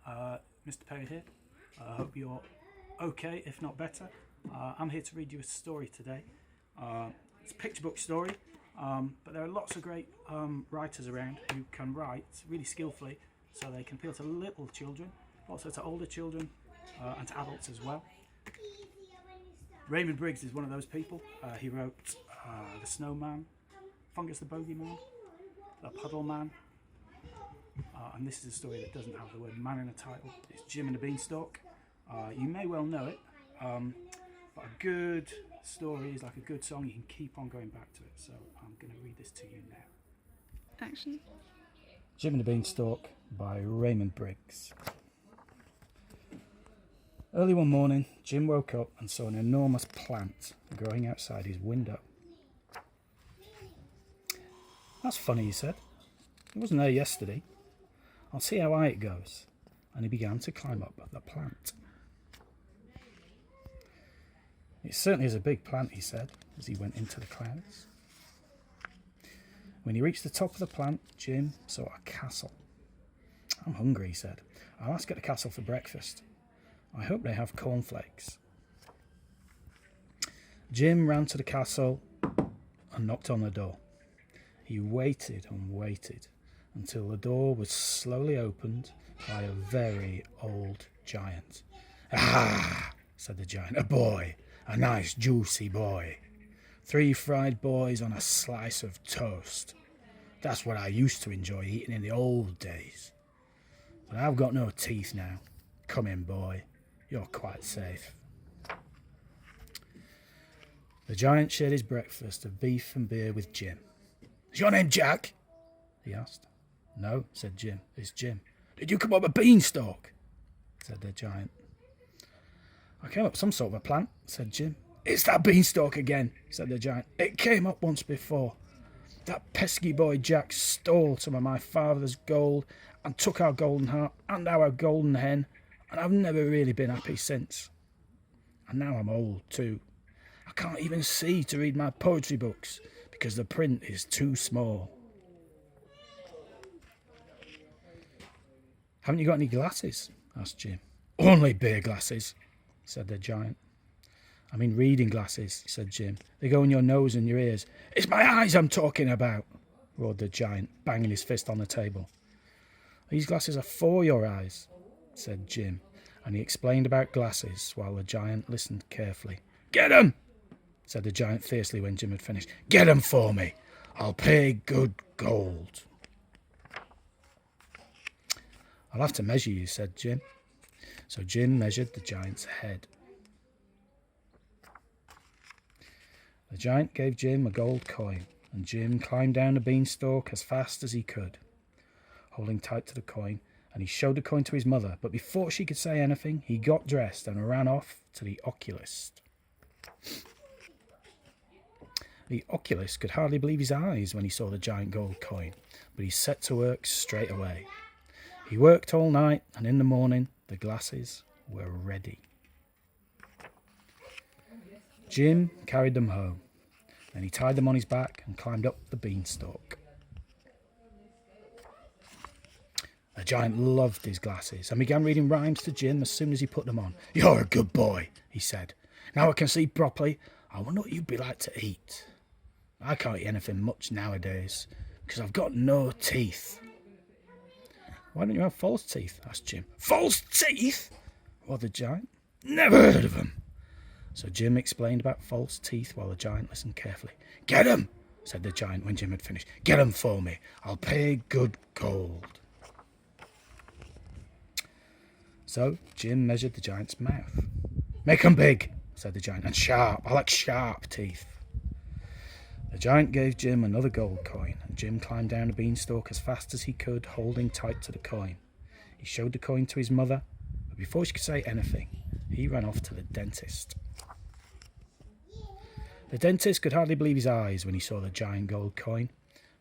Mr. Perry here. I hope you're okay, if not better. I'm here to read you a story today. It's a picture book story, but there are lots of great writers around who can write really skillfully, so they can appeal to little children, also to older children, and to adults as well. Raymond Briggs is one of those people. He wrote The Snowman, Fungus the Bogeyman, The Puddle Man, and this is a story that doesn't have the word man in the title. It's Jim and the Beanstalk. You may well know it, but a good story is like a good song. You can keep on going back to it. So I'm going to read this to you now. Action. Jim and the Beanstalk by Raymond Briggs. Early one morning, Jim woke up and saw an enormous plant growing outside his window. "That's funny," he said. "It wasn't there yesterday. I'll see how high it goes." And he began to climb up the plant. "It certainly is a big plant," he said as he went into the clouds. When he reached the top of the plant, Jim saw a castle. "I'm hungry," he said. "I'll ask at the castle for breakfast. I hope they have cornflakes." Jim ran to the castle and knocked on the door. He waited and waited until the door was slowly opened by a very old giant. "Ah," said the giant, "a boy, a nice juicy boy. 3 fried boys on a slice of toast. That's what I used to enjoy eating in the old days. But I've got no teeth now. Come in, boy. You're quite safe." The giant shared his breakfast of beef and beer with Jim. "Is your name Jack?" he asked. "No," said Jim. "It's Jim." "Did you come up a beanstalk?" said the giant. "I came up some sort of a plant," said Jim. "It's that beanstalk again," said the giant. "It came up once before. That pesky boy Jack stole some of my father's gold and took our golden harp and our golden hen, and I've never really been happy since. And now I'm old too. I can't even see to read my poetry books because the print is too small." "Haven't you got any glasses?" asked Jim. "Only beer glasses," said the giant. "I mean reading glasses," said Jim. "They go in your nose and your ears." "It's my eyes I'm talking about," roared the giant, banging his fist on the table. "These glasses are for your eyes," said Jim, and he explained about glasses while the giant listened carefully. "Get 'em!" said the giant fiercely when Jim had finished. "Get 'em for me. I'll pay good gold." "I'll have to measure you," said Jim. So Jim measured the giant's head. The giant gave Jim a gold coin, and Jim climbed down the beanstalk as fast as he could, holding tight to the coin, and he showed the coin to his mother, but before she could say anything, he got dressed and ran off to the oculist. The oculist could hardly believe his eyes when he saw the giant gold coin, but he set to work straight away. He worked all night, and in the morning the glasses were ready. Jim carried them home. Then he tied them on his back and climbed up the beanstalk. The giant loved his glasses and began reading rhymes to Jim as soon as he put them on. "You're a good boy," he said. "Now I can see properly. I wonder what you'd be like to eat. I can't eat anything much nowadays because I've got no teeth." "Why don't you have false teeth?" asked Jim. "False teeth?" roared the giant. "Never heard of them." So Jim explained about false teeth while the giant listened carefully. "Get 'em," said the giant when Jim had finished. "Get 'em for me. I'll pay good gold." So Jim measured the giant's mouth. "Make 'em big," said the giant, "and sharp. I like sharp teeth." The giant gave Jim another gold coin, and Jim climbed down the beanstalk as fast as he could, holding tight to the coin. He showed the coin to his mother, but before she could say anything, he ran off to the dentist. The dentist could hardly believe his eyes when he saw the giant gold coin,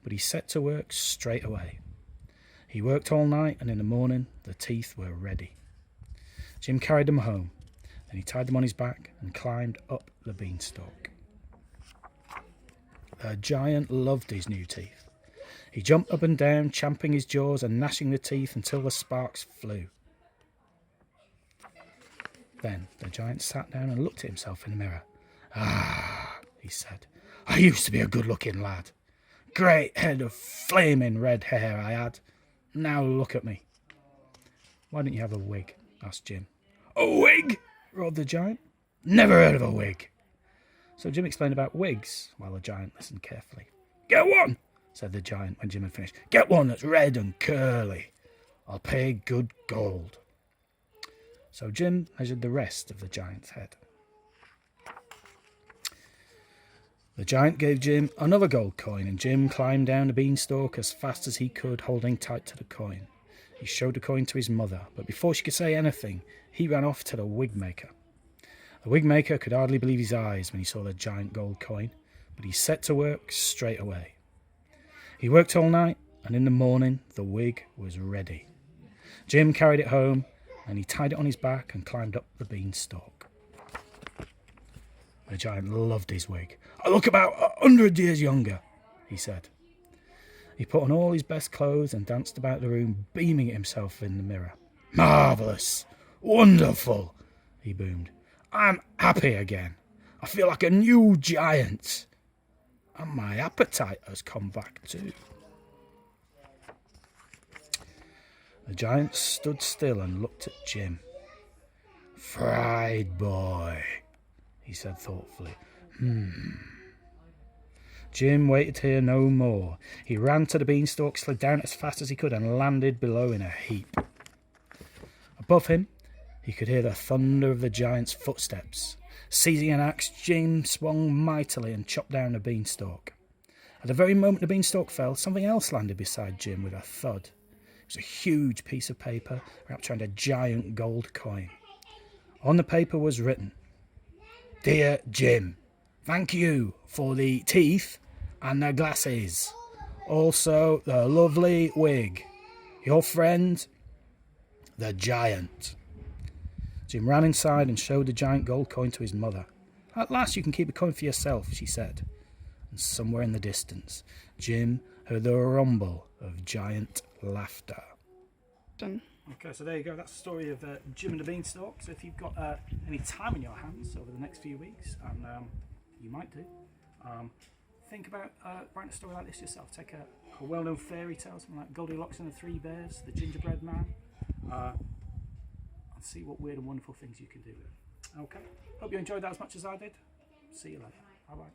but he set to work straight away. He worked all night, and in the morning the teeth were ready. Jim carried them home, then he tied them on his back and climbed up the beanstalk. The giant loved his new teeth. He jumped up and down, champing his jaws and gnashing the teeth until the sparks flew. Then the giant sat down and looked at himself in the mirror. "Ah," he said, "I used to be a good-looking lad. Great head of flaming red hair I had. Now look at me." "Why don't you have a wig?" asked Jim. "A wig?" roared the giant. "Never heard of a wig." So Jim explained about wigs while the giant listened carefully. "Get one," said the giant when Jim had finished. "Get one that's red and curly. I'll pay good gold." So Jim measured the rest of the giant's head. The giant gave Jim another gold coin, and Jim climbed down the beanstalk as fast as he could, holding tight to the coin. He showed the coin to his mother, but before she could say anything, he ran off to the wig maker. The wig maker could hardly believe his eyes when he saw the giant gold coin, but he set to work straight away. He worked all night, and in the morning the wig was ready. Jim carried it home, and he tied it on his back and climbed up the beanstalk. The giant loved his wig. "I look about 100 years younger," he said. He put on all his best clothes and danced about the room, beaming at himself in the mirror. "Marvellous! Wonderful!" he boomed. "I'm happy again. I feel like a new giant. And my appetite has come back too." The giant stood still and looked at Jim. "Fried boy," he said thoughtfully. Jim waited to hear no more. He ran to the beanstalk, slid down as fast as he could, and landed below in a heap. Above him, he could hear the thunder of the giant's footsteps. Seizing an axe, Jim swung mightily and chopped down the beanstalk. At the very moment the beanstalk fell, something else landed beside Jim with a thud. It was a huge piece of paper wrapped around a giant gold coin. On the paper was written, "Dear Jim, thank you for the teeth and the glasses. Also the lovely wig. Your friend, the giant." Jim ran inside and showed the giant gold coin to his mother. "At last you can keep a coin for yourself," she said. And somewhere in the distance, Jim heard the rumble of giant laughter. Okay, so there you go. That's the story of Jim and the Beanstalk. So if you've got any time in your hands over the next few weeks, and you might do, think about writing a story like this yourself. Take a well-known fairy tale, something like Goldilocks and the Three Bears, The Gingerbread Man, and see what weird and wonderful things you can do with it. Okay, hope you enjoyed that as much as I did. See you later. Bye-bye.